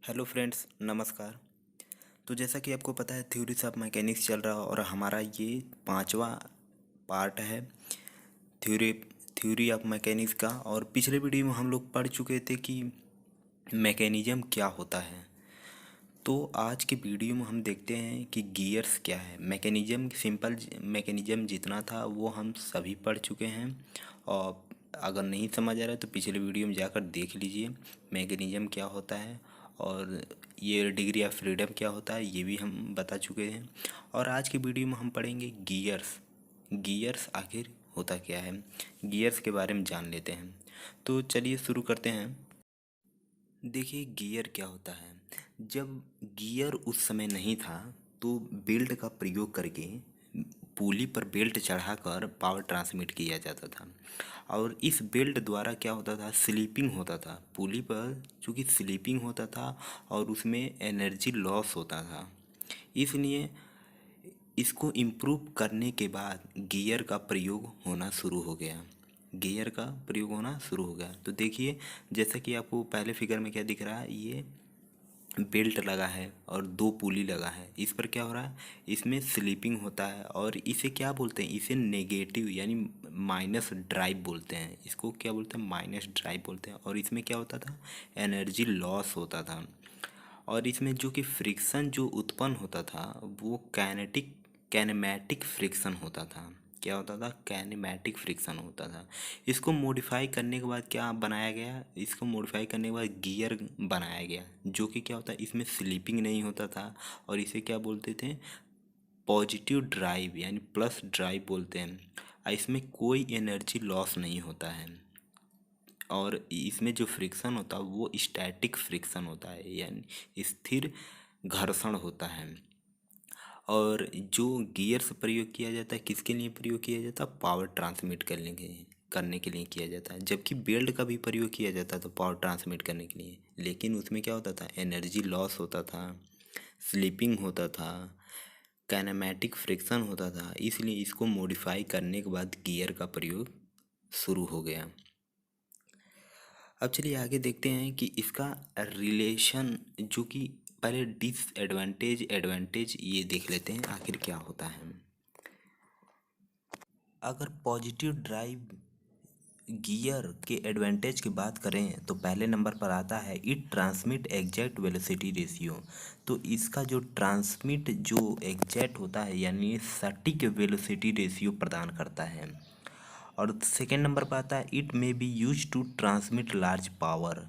Hello friends, नमस्कार। तो जैसा कि आपको पता है, थ्योरीज ऑफ मैकेनिक्स चल रहा है और हमारा ये पांचवा पार्ट है थ्योरी थ्योरी ऑफ मैकेनिक्स का। और पिछले वीडियो में हम लोग पढ़ चुके थे कि मैकेनिज्म क्या होता है। तो आज के वीडियो में हम देखते हैं कि गियर्स क्या है। मैकेनिज्म, सिंपल मैकेनिज्म जितना था वो हम सभी पढ़ चुके हैं। और अगर नहीं समझ आ रहा है तो पिछले वीडियो में जाकर देख लीजिए मैकेनिज्म क्या होता है। और ये डिग्री ऑफ फ्रीडम क्या होता है ये भी हम बता चुके हैं। और आज के वीडियो में हम पढ़ेंगे गियर्स। गियर्स आखिर होता क्या है, गियर्स के बारे में जान लेते हैं। तो चलिए शुरू करते हैं। देखिए गियर क्या होता है। जब गियर उस समय नहीं था तो बेल्ट का प्रयोग करके पुली पर बेल्ट चढ़ाकर पावर ट्रांसमिट किया जाता था। और इस बेल्ट द्वारा क्या होता था, स्लीपिंग होता था पुली पर, चूँकि स्लीपिंग होता था और उसमें एनर्जी लॉस होता था। इसलिए इसको इम्प्रूव करने के बाद गियर का प्रयोग होना शुरू हो गया। गियर का प्रयोग होना शुरू हो गया। तो देखिए, जैसा कि आपको पहले फिगर में क्या दिख रहा है, ये बेल्ट लगा है और दो पुली लगा है। इस पर क्या हो रहा है, इसमें स्लीपिंग होता है। और इसे क्या बोलते हैं, इसे नेगेटिव यानी माइनस ड्राइव बोलते हैं। इसको क्या बोलते हैं, माइनस ड्राइव बोलते हैं। और इसमें क्या होता था, एनर्जी लॉस होता था। और इसमें जो कि फ्रिक्शन जो उत्पन्न होता था वो कैनेमैटिक फ्रिक्शन होता था। क्या होता था, कैनेमैटिक फ्रिक्शन होता था। इसको मॉडिफाई करने के बाद क्या बनाया गया, इसको मॉडिफाई करने के बाद गियर बनाया गया, जो कि क्या होता है, इसमें स्लीपिंग नहीं होता था। और इसे क्या बोलते थे, पॉजिटिव ड्राइव यानी प्लस ड्राइव बोलते हैं। इसमें कोई एनर्जी लॉस नहीं होता है। और इसमें जो फ्रिक्शन होता है वो स्टैटिक फ्रिक्शन होता है, यानी स्थिर घर्षण होता है। और जो गियर्स प्रयोग किया जाता है, किसके लिए प्रयोग किया जाता है, पावर ट्रांसमिट करने के लिए किया जाता है। जबकि बेल्ट का भी प्रयोग किया जाता है तो पावर ट्रांसमिट करने के लिए, लेकिन उसमें क्या होता था, एनर्जी लॉस होता था, स्लीपिंग होता था, काइनेमैटिक फ्रिक्शन होता था। इसलिए इसको मॉडिफाई करने के बाद गियर का प्रयोग शुरू हो गया। अब चलिए आगे देखते हैं कि इसका रिलेशन, जो कि पहले डिसएडवांटेज एडवांटेज ये देख लेते हैं आखिर क्या होता है। अगर पॉजिटिव ड्राइव गियर के एडवांटेज की बात करें तो पहले नंबर पर आता है it transmit exact velocity ratio. तो इसका जो ट्रांसमिट जो एग्जैक्ट होता है यानी सटीक वेलोसिटी रेशियो प्रदान करता है। और सेकेंड नंबर पर आता है it may be use to transmit large power,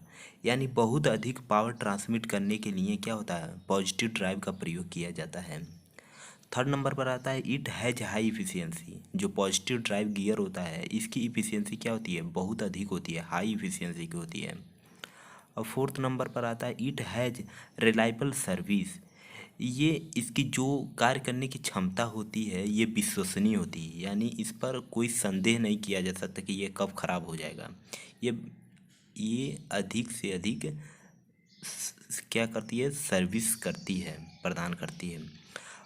यानी बहुत अधिक पावर ट्रांसमिट करने के लिए क्या होता है, पॉजिटिव ड्राइव का प्रयोग किया जाता है। थर्ड नंबर पर आता है इट हैज हाई इफिशियंसी। जो पॉजिटिव ड्राइव गियर होता है इसकी इफिशियंसी क्या होती है, बहुत अधिक होती है, हाई इफिशियंसी की होती है। और फोर्थ नंबर पर आता है इट हैज रिलायबल सर्विस। ये इसकी जो कार्य करने की क्षमता होती है ये विश्वसनीय होती है, यानी इस पर कोई संदेह नहीं किया जा सकता कि ये कब खराब हो जाएगा। ये ये अधिक से अधिक क्या करती है, सर्विस करती है, प्रदान करती है।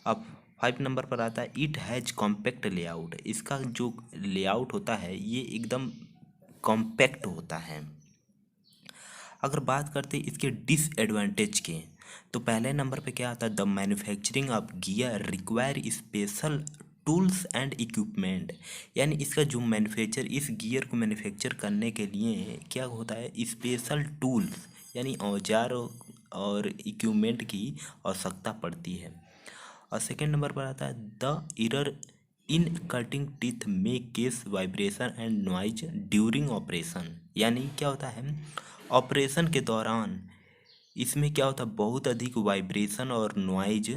अब फाइव नंबर पर आता है इट हैज कॉम्पैक्ट लेआउट। इसका जो लेआउट होता है ये एकदम कॉम्पैक्ट होता है। अगर बात करते हैं इसके डिसएडवांटेज के, तो पहले नंबर पे क्या आता है, the manufacturing of gear require special tools and equipment. यानी इसका जो मैन्युफैक्चर, इस गियर को मैन्युफैक्चर करने के लिए क्या होता है, स्पेशल टूल्स यानी औजार और इक्विपमेंट की आवश्यकता पड़ती है। और सेकेंड नंबर पर आता है the error in cutting teeth में case vibration and noise during operation. यानी क्या होता है, ऑपरेशन के दौरान इसमें क्या होता है, बहुत अधिक वाइब्रेशन और नॉइज,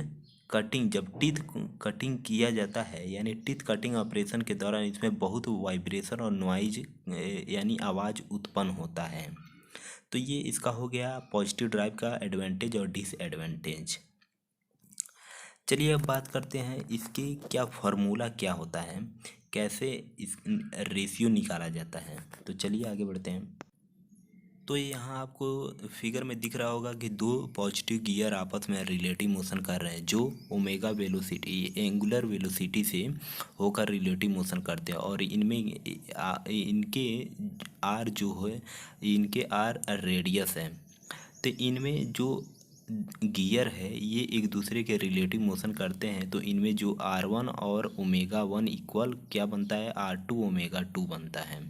कटिंग जब टीथ कटिंग किया जाता है यानी टीथ कटिंग ऑपरेशन के दौरान इसमें बहुत वाइब्रेशन और नॉइज यानी आवाज़ उत्पन्न होता है। तो ये इसका हो गया पॉजिटिव ड्राइव का एडवांटेज और डिसएडवांटेज। चलिए अब बात करते हैं इसके क्या फार्मूला क्या होता है, कैसे इस रेशियो निकाला जाता है। तो चलिए आगे बढ़ते हैं। तो ये यहाँ आपको फिगर में दिख रहा होगा कि दो पॉजिटिव गियर आपस में रिलेटिव मोशन कर रहे हैं, जो ओमेगा वेलोसिटी एंगुलर वेलोसिटी से होकर रिलेटिव मोशन करते हैं। और इनमें इनके आर जो है, इनके आर रेडियस है। तो इनमें जो गियर है ये एक दूसरे के रिलेटिव मोशन करते हैं, तो इनमें जो R1 और ओमेगा वन इक्वल क्या बनता है, R2 ओमेगा टू बनता है।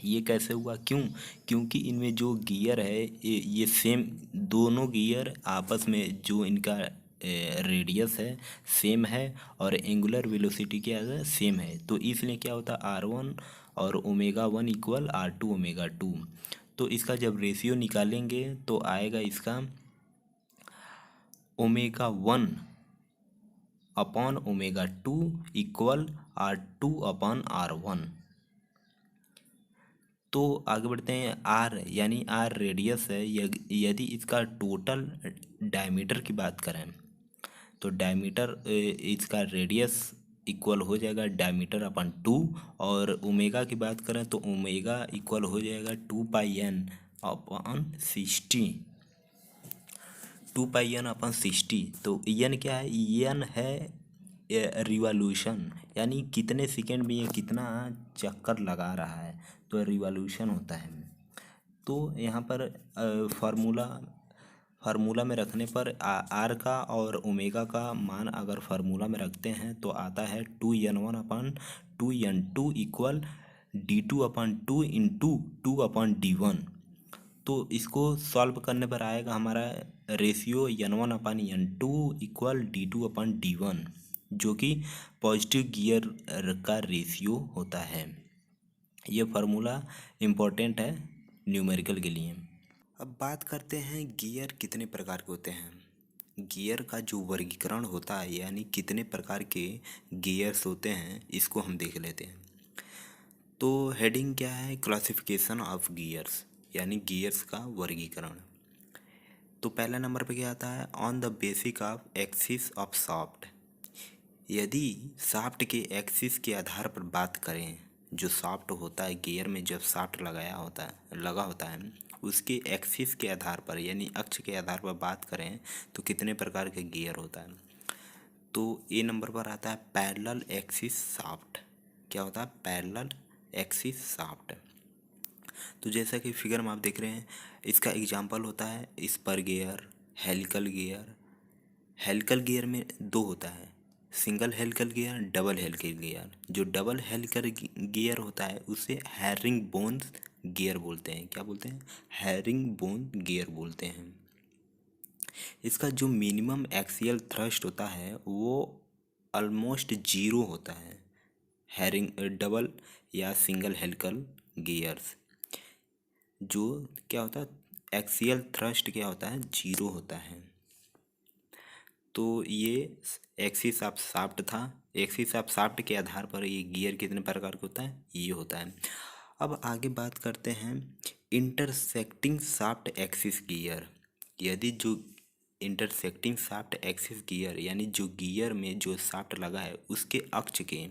ये कैसे हुआ, क्यों? क्योंकि इनमें जो गियर है ये सेम, दोनों गियर आपस में जो इनका रेडियस है सेम है, और एंगुलर वेलोसिटी क्या है, सेम है। तो इसलिए क्या होता है, R1 और omega one equal R2 omega two. तो इसका जब रेशियो निकालेंगे तो आएगा इसका omega one upon omega two equal R2/R1। तो आगे बढ़ते हैं, आर यानी आर रेडियस है। यदि इसका टोटल डायमीटर की बात करें तो डायमीटर इसका रेडियस इक्वल हो जाएगा डायमीटर अपन टू, और ओमेगा की बात करें तो ओमेगा इक्वल हो जाएगा 2πn/60। 2πn/60। तो एन क्या है, एन है रिवॉल्यूशन, यानी कितने सेकेंड में ये कितना चक्कर लगा रहा है, तो रिवॉल्यूशन होता है। तो यहाँ पर फार्मूला में रखने पर आर का और ओमेगा का मान अगर फार्मूला में रखते हैं तो आता है 2n1/2n2 equal d2/2 into 2/d1। तो इसको सॉल्व करने पर आएगा हमारा रेशियो n1/n2 इक्वल d2/d1, जो कि पॉजिटिव गियर का रेशियो होता है। ये फार्मूला इम्पोर्टेंट है न्यूमेरिकल के लिए। अब बात करते हैं गियर कितने प्रकार के होते हैं। गियर का जो वर्गीकरण होता है, यानी कितने प्रकार के गियर्स होते हैं, इसको हम देख लेते हैं। तो हेडिंग क्या है, क्लासिफिकेशन ऑफ गियर्स, यानी गियर्स का वर्गीकरण। तो पहला नंबर पे क्या आता है, on the basic of axis of shaft. यदि शाफ्ट के एक्सिस के आधार पर बात करें, जो शाफ्ट होता है गियर में, जब शाफ्ट लगा होता है उसके एक्सिस के आधार पर, यानी अक्ष के आधार पर बात करें तो कितने प्रकार के गियर होता है। तो ए नंबर पर आता है पैरेलल एक्सिस शाफ्ट। क्या होता है, पैरेलल एक्सिस शाफ्ट। तो जैसा कि फिगर में आप देख रहे हैं, इसका एग्जांपल होता है spur gear, helical gear. Helical gear में दो होता है, single helical gear, double helical gear. जो डबल हेलिकल गियर होता है उसे हैरिंग बोन गियर बोलते हैं। क्या बोलते हैं, हैरिंग बोन गियर बोलते हैं। इसका जो मिनिमम एक्सियल थ्रस्ट होता है वो ऑलमोस्ट जीरो होता है, हैरिंग डबल या सिंगल हेलिकल गियर्स। जो क्या होता है, एक्सियल थ्रस्ट क्या होता है, जीरो होता है। तो ये एक्सिस ऑफ शाफ्ट था। एक्सिस ऑफ शाफ्ट के आधार पर ये गियर कितने प्रकार का होता है, ये होता है। अब आगे बात करते हैं इंटरसेक्टिंग शाफ्ट एक्सिस गियर। यदि जो इंटरसेक्टिंग शाफ्ट एक्सिस गियर, यानी जो गियर में जो शाफ्ट लगा है उसके अक्ष के,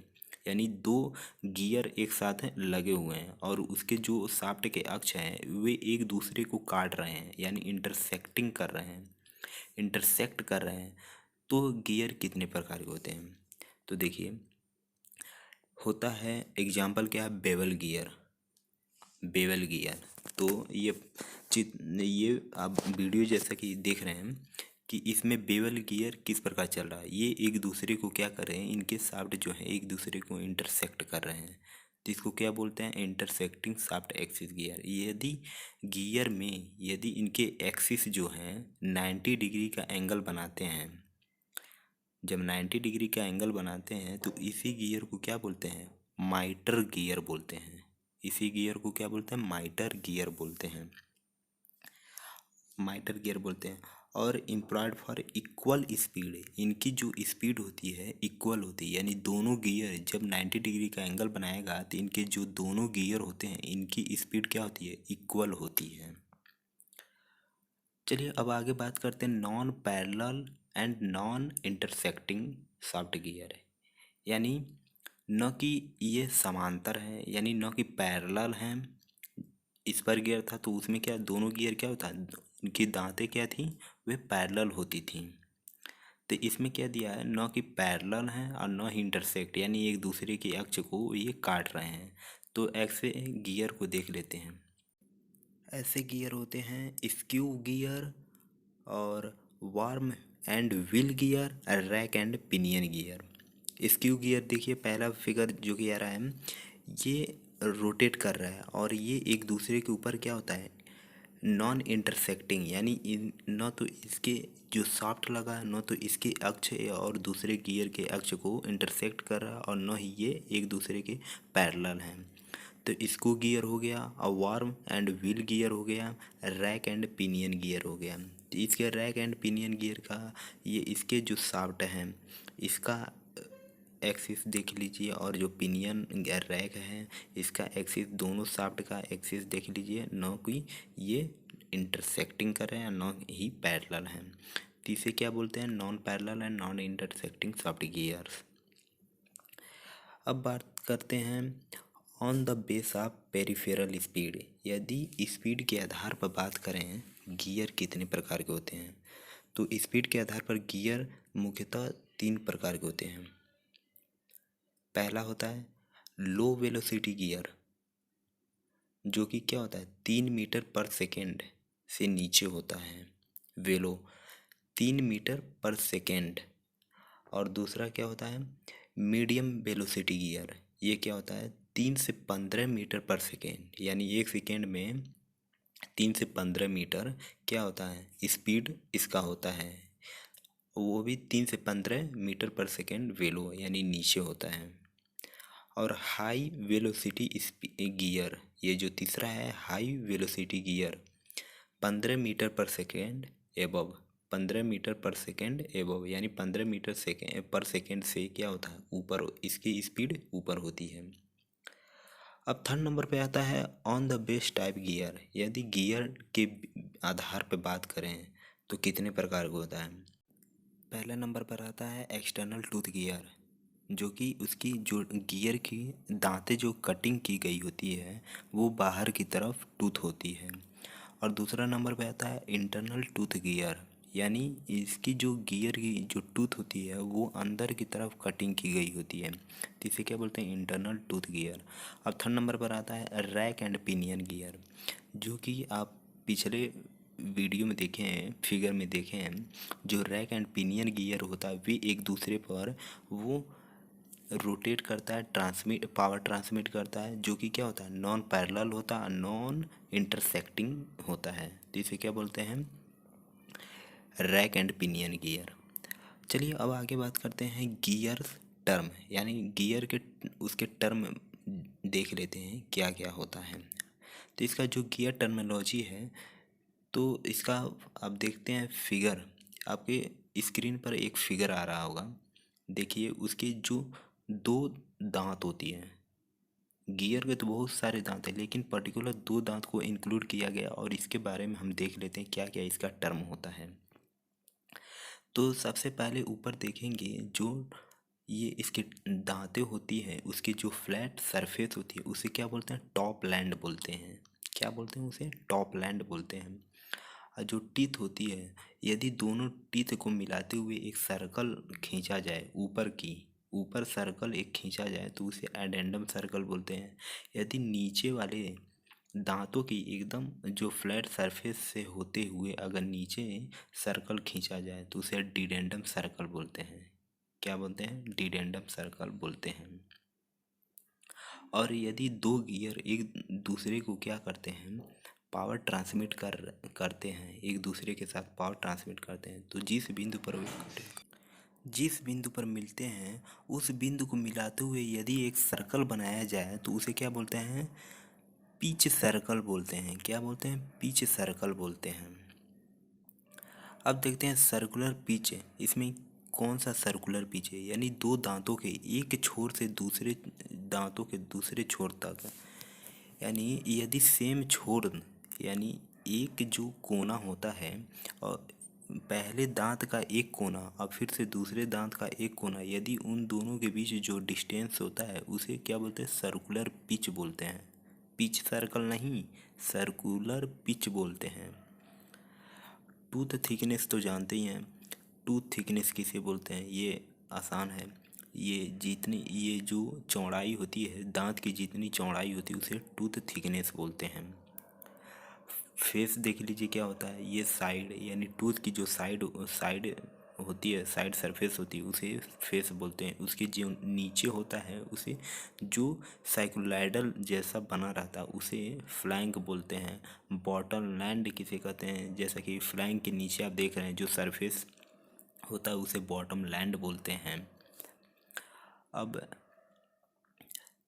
यानी दो गियर एक साथ लगे हुए हैं और उसके जो शाफ्ट के अक्ष हैं वे एक दूसरे को काट रहे हैं, यानी इंटरसेक्ट कर रहे हैं। तो गियर कितने प्रकार के होते हैं, तो देखिए होता है, एग्जाम्पल क्या है, बेवल गियर। तो ये आप वीडियो जैसा कि देख रहे हैं कि इसमें बेवल गियर किस प्रकार चल रहा है, ये एक दूसरे को क्या कर रहे हैं, इनके शाफ्ट जो है एक दूसरे को इंटरसेक्ट कर रहे हैं। तो इसको क्या बोलते हैं, इंटरसेक्टिंग शाफ्ट एक्सिस गियर। यदि गियर में यदि इनके एक्सिस जो हैं 90 डिग्री का एंगल बनाते हैं, जब 90 डिग्री का एंगल बनाते हैं तो इसी गियर को क्या बोलते हैं, माइटर गियर बोलते हैं। इसी गियर को क्या बोलते हैं, माइटर गियर बोलते हैं। माइटर गियर बोलते हैं। और इम्प्लॉयड फॉर इक्वल स्पीड, इनकी जो स्पीड होती है इक्वल होती है, यानी दोनों गियर जब 90 डिग्री का एंगल बनाएगा तो इनके जो दोनों गियर होते हैं इनकी स्पीड क्या होती है, इक्वल होती है। चलिए अब आगे बात करते हैं non parallel and non intersecting shaft gear है। यानी न कि ये समांतर है, यानी न कि पैरेलल हैं। इस पर गियर था तो उसमें क्या, दोनों गियर क्या होता है, उनकी दांतें क्या थी, वे पैरेलल होती थी। तो इसमें क्या दिया है, न कि पैरेलल हैं और न ही इंटरसेक्ट, यानी एक दूसरे के अक्ष को ये काट रहे हैं। तो ऐसे गियर को देख लेते हैं। ऐसे गियर होते हैं स्क्यू गियर, और warm and wheel gear, rack and pinion gear. Skew gear देखिए, पहला फिगर जो कि आ रहा है ये रोटेट कर रहा है और ये एक दूसरे के ऊपर क्या होता है, नॉन इंटरसेक्टिंग, यानी न तो इसके जो शाफ्ट लगा है न तो इसके अक्ष और दूसरे गियर के अक्ष को इंटरसेक्ट कर रहा है और न ही ये एक दूसरे के पैरेलल हैं। तो इसको गियर हो गया और वार्म एंड व्हील गियर हो गया, रैक एंड पिनियन गियर हो गया। तो इसके रैक एंड पिनियन गियर का ये इसके जो शाफ्ट हैं इसका एक्सिस देख लीजिए और जो पिनियन रैक है इसका एक्सिस, दोनों शाफ्ट का एक्सिस देख लीजिए, न कि ये इंटरसेक्टिंग कर रहे हैं न ही पैरेलल हैं। तो इसे क्या बोलते हैं, non parallel and non intersecting shaft gears. अब बात करते हैं on the base of peripheral speed. यदि स्पीड के आधार पर बात करें गियर कितने प्रकार के होते हैं, तो स्पीड के आधार पर गियर मुख्यतः 3 प्रकार के होते हैं। पहला होता है लो वेलोसिटी गियर, जो कि क्या होता है 3 मीटर पर सेकेंड से नीचे होता है, वेलो 3 मीटर पर सेकेंड। और दूसरा क्या होता है मीडियम वेलोसिटी गियर, ये क्या होता है 3 से 15 मीटर पर सेकेंड, यानी 1 सेकेंड में 3 से 15 मीटर क्या होता है स्पीड इसका होता है, वो भी 3 से 15 मीटर पर सेकेंड वेलो यानी नीचे होता है। और हाई वेलोसिटी गियर, ये जो तीसरा है हाई वेलोसिटी गियर 15 मीटर पर सेकेंड एबव, 15 मीटर पर सेकेंड एबव यानी 15 मीटर सेकेंड पर सेकेंड से क्या होता है ऊपर, इसकी स्पीड ऊपर होती है। अब थर्ड नंबर पे आता है on the base type gear. यदि गियर के आधार पे बात करें तो कितने प्रकार का होता है। पहले नंबर पर आता है एक्सटर्नल टूथ गियर, जो कि उसकी जो गियर की दांतें जो कटिंग की गई होती है वो बाहर की तरफ टूथ होती है। और दूसरा नंबर पे आता है इंटरनल टूथ गियर, यानी इसकी जो गियर की जो टूथ होती है वो अंदर की तरफ कटिंग की गई होती है, तो इसे क्या बोलते हैं इंटरनल टूथ गियर। और थर्ड नंबर पर आता है रैक एंड पिनियन गियर, जो कि आप पिछले वीडियो में देखे हैं, फिगर में देखे हैं, जो रैक एंड पिनियन गियर होता है वे एक दूसरे पर वो रोटेट करता है, पावर ट्रांसमिट करता है, जो कि क्या होता है नॉन पैरेलल होता है, नॉन इंटरसेक्टिंग होता है, तो इसे क्या बोलते हैं रैक एंड पिनियन गियर। चलिए अब आगे बात करते हैं गियर टर्म, यानी गियर के उसके टर्म देख लेते हैं क्या क्या होता है। तो इसका जो गियर टर्मिनोलॉजी है तो इसका आप देखते हैं फिगर, आपके स्क्रीन पर एक फिगर आ रहा होगा, देखिए उसके जो 2 दांत होती हैं, गियर के तो बहुत सारे दांत हैं लेकिन पर्टिकुलर 2 दांत को इंक्लूड किया गया और इसके बारे में हम देख लेते हैं क्या क्या इसका टर्म होता है। तो सबसे पहले ऊपर देखेंगे जो ये इसके दांतें होती हैं उसकी जो फ्लैट सरफेस होती है उसे क्या बोलते हैं टॉप लैंड बोलते हैं, क्या बोलते हैं उसे टॉप लैंड बोलते हैं। और जो टीथ होती है, यदि दोनों टीथ को मिलाते हुए एक सर्कल खींचा जाए ऊपर सर्कल एक खींचा जाए तो उसे एडेंडम सर्कल बोलते हैं। यदि नीचे वाले दांतों की एकदम जो फ्लैट सरफेस से होते हुए अगर नीचे सर्कल खींचा जाए तो उसे डिडेंडम सर्कल बोलते हैं, क्या बोलते हैं डिडेंडम सर्कल बोलते हैं। और यदि 2 गियर एक दूसरे को क्या करते हैं पावर ट्रांसमिट करते हैं, एक दूसरे के साथ पावर ट्रांसमिट करते हैं, तो जिस बिंदु पर मिलते हैं उस बिंदु को मिलाते हुए यदि एक सर्कल बनाया जाए तो उसे क्या बोलते हैं पिच सर्कल बोलते हैं, क्या बोलते हैं पिच सर्कल बोलते हैं। अब देखते हैं सर्कुलर पिच, इसमें कौन सा सर्कुलर पिच है, यानी 2 दांतों के एक छोर से दूसरे दांतों के दूसरे छोर तक, यानी यदि सेम छोर, यानी एक जो कोना होता है और पहले दांत का एक कोना और फिर से दूसरे दांत का एक कोना, यदि उन दोनों के बीच जो डिस्टेंस होता है उसे क्या बोलते हैं सर्कुलर पिच बोलते हैं, पिच सर्कल नहीं सर्कुलर पिच बोलते हैं। टूथ थिकनेस तो जानते ही हैं, टूथ थिकनेस किसे बोलते हैं, ये आसान है, ये जो चौड़ाई होती है दांत की जितनी चौड़ाई होती है उसे टूथ थिकनेस बोलते हैं। फेस देख लीजिए क्या होता है, ये साइड यानी टूथ की जो साइड साइड होती है, साइड सरफेस होती है उसे फेस बोलते हैं। उसके जो नीचे होता है उसे जो साइक्लोइडल जैसा बना रहता है उसे फ्लैंक बोलते हैं। बॉटम लैंड किसे कहते हैं, जैसा कि फ्लैंक के नीचे आप देख रहे हैं जो सरफेस होता है उसे बॉटम लैंड बोलते हैं। अब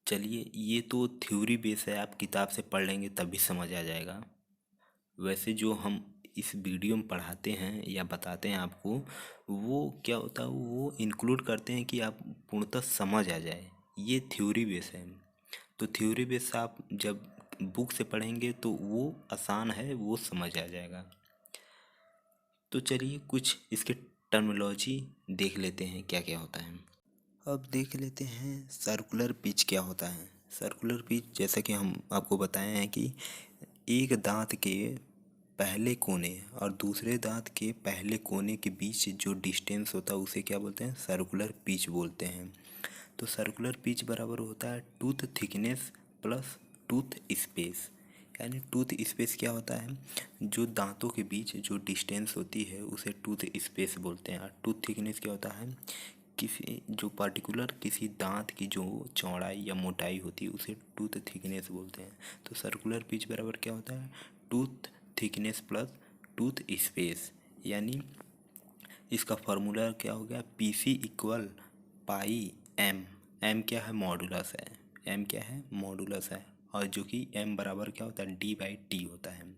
चलिए, ये तो थ्योरी बेस है, आप किताब से पढ़ लेंगे तभी समझ आ जाएगा। वैसे जो हम इस वीडियो में पढ़ाते हैं या बताते हैं आपको, वो क्या होता है, वो इंक्लूड करते हैं कि आप पूर्णतः समझ आ जाए। ये थ्योरी बेस है। तो थ्योरी बेस आप जब बुक से पढ़ेंगे तो वो आसान है, वो समझ आ जाएगा। तो चलिए कुछ इसके टर्मिनोलॉजी देख लेते हैं क्या क्या होता है। अब देख लेते हैं सर्कुलर पिच क्या होता है। सर्कुलर पिच जैसा कि हम आपको बताए हैं कि एक दांत के पहले कोने और दूसरे दांत के पहले कोने के बीच जो डिस्टेंस होता है उसे क्या बोलते हैं, सर्कुलर पिच बोलते हैं। तो सर्कुलर पिच बराबर होता है tooth thickness plus tooth space. यानी टूथ स्पेस क्या होता है, जो दांतों के बीच जो डिस्टेंस होती है उसे टूथ स्पेस बोलते हैं। और टूथ थिकनेस क्या होता है, किसी जो पर्टिकुलर किसी दांत की जो चौड़ाई या मोटाई होती है उसे टूथ थिकनेस बोलते हैं। तो सर्कुलर पिच बराबर क्या होता है, tooth thickness plus tooth space. यानी इसका फॉर्मूला क्या हो गया, P C equal pi M. M क्या है, मॉडुलस है। एम क्या है, मॉडुलस है। और जो कि एम बराबर क्या होता है, डी बाई टी होता है।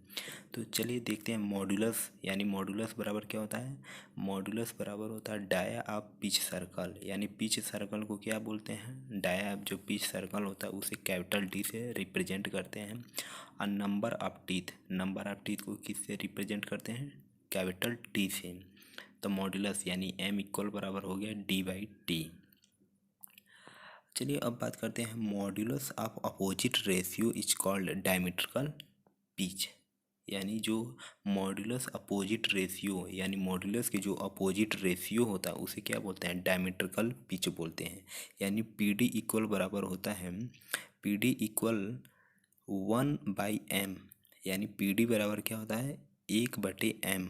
तो चलिए देखते हैं मॉडुलस, यानी मॉडुलस बराबर क्या होता है, मॉडुलस बराबर होता है डाया ऑफ पिच सर्कल। यानी पिच सर्कल को क्या बोलते हैं, डाया ऑफ जो पिच सर्कल होता है उसे कैपिटल डी से रिप्रेजेंट करते हैं। और number of teeth, number of teeth को किससे रिप्रेजेंट करते हैं, कैपिटल टी से। तो मॉडुलस यानी एम इक्वल बराबर हो गया डी बाई टी। चलिए अब बात करते हैं modulus of opposite ratio is called diametrical pitch. यानी जो मॉडुलस अपोजिट रेशियो, यानी मॉडुलस के जो अपोजिट रेशियो होता है उसे क्या बोलते हैं, डायमीट्रिकल पिच बोलते हैं। यानी पी डी इक्वल बराबर होता है, पी डी इक्वल 1/m। यानी पी डी बराबर क्या होता है, 1/m।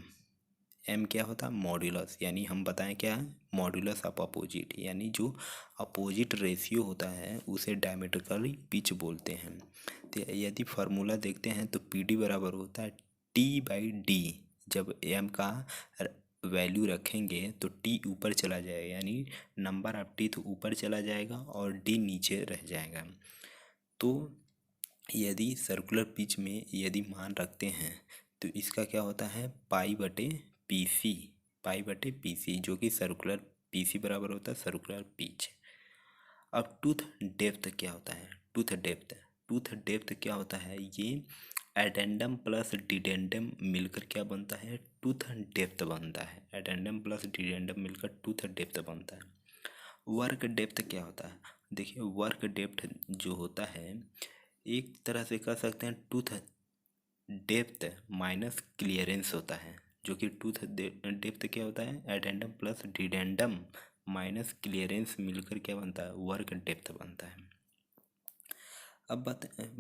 एम क्या होता है, मॉड्यूलस। यानी हम बताएं क्या है, मॉड्यूलस ऑफ अपोजिट। यानी जो अपोजिट रेशियो होता है उसे डायमेट्रिकली पिच बोलते हैं। तो यदि फार्मूला देखते हैं तो पी डी बराबर होता है टी बाई डी। जब एम का वैल्यू रखेंगे तो टी ऊपर चला जाएगा, यानी नंबर ऑफ टीथ ऊपर चला जाएगा और डी नीचे रह जाएगा। तो यदि सर्कुलर पिच में यदि मान रखते हैं तो इसका क्या होता है, पाई बटे पी सी, पाई बटे पी सी, जो कि सर्कुलर पी सी बराबर होता है सर्कुलर पिच। अब टूथ डेप्थ क्या होता है, टूथ डेप्थ, टूथ डेप्थ क्या होता है, ये एडेंडम प्लस डिडेंडम मिलकर क्या बनता है, टूथ डेप्थ बनता है। एडेंडम प्लस डिडेंडम मिलकर टूथ डेप्थ बनता है। वर्क डेप्थ क्या होता है, देखिए वर्क डेप्थ जो होता है एक तरह से कह सकते हैं टूथ डेप्थ माइनस क्लियरेंस होता है। जो कि टूथ डेप्थ क्या होता है, एडेंडम प्लस डिडेंडम माइनस क्लियरेंस मिलकर क्या बनता है, वर्क डेप्थ बनता है। अब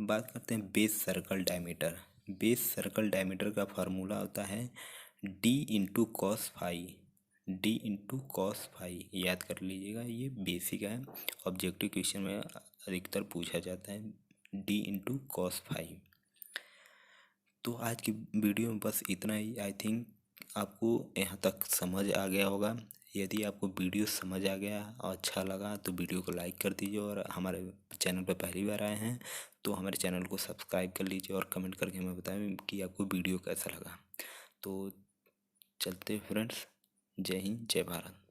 बात करते हैं base circle diameter. Base circle diameter का फार्मूला होता है D into cos phi, D into cos phi. याद कर लीजिएगा, ये बेसिक है, ऑब्जेक्टिव क्वेश्चन में अधिकतर पूछा जाता है, डी इंटू कॉस फाई। तो आज की वीडियो में बस इतना ही। आई थिंक आपको यहाँ तक समझ आ गया होगा। यदि आपको वीडियो समझ आ गया और अच्छा लगा तो वीडियो को लाइक कर दीजिए, और हमारे चैनल पर पहली बार आए हैं तो हमारे चैनल को सब्सक्राइब कर लीजिए और कमेंट करके हमें बताएं कि आपको वीडियो कैसा लगा। तो चलते फ्रेंड्स, जय हिंद जय भारत।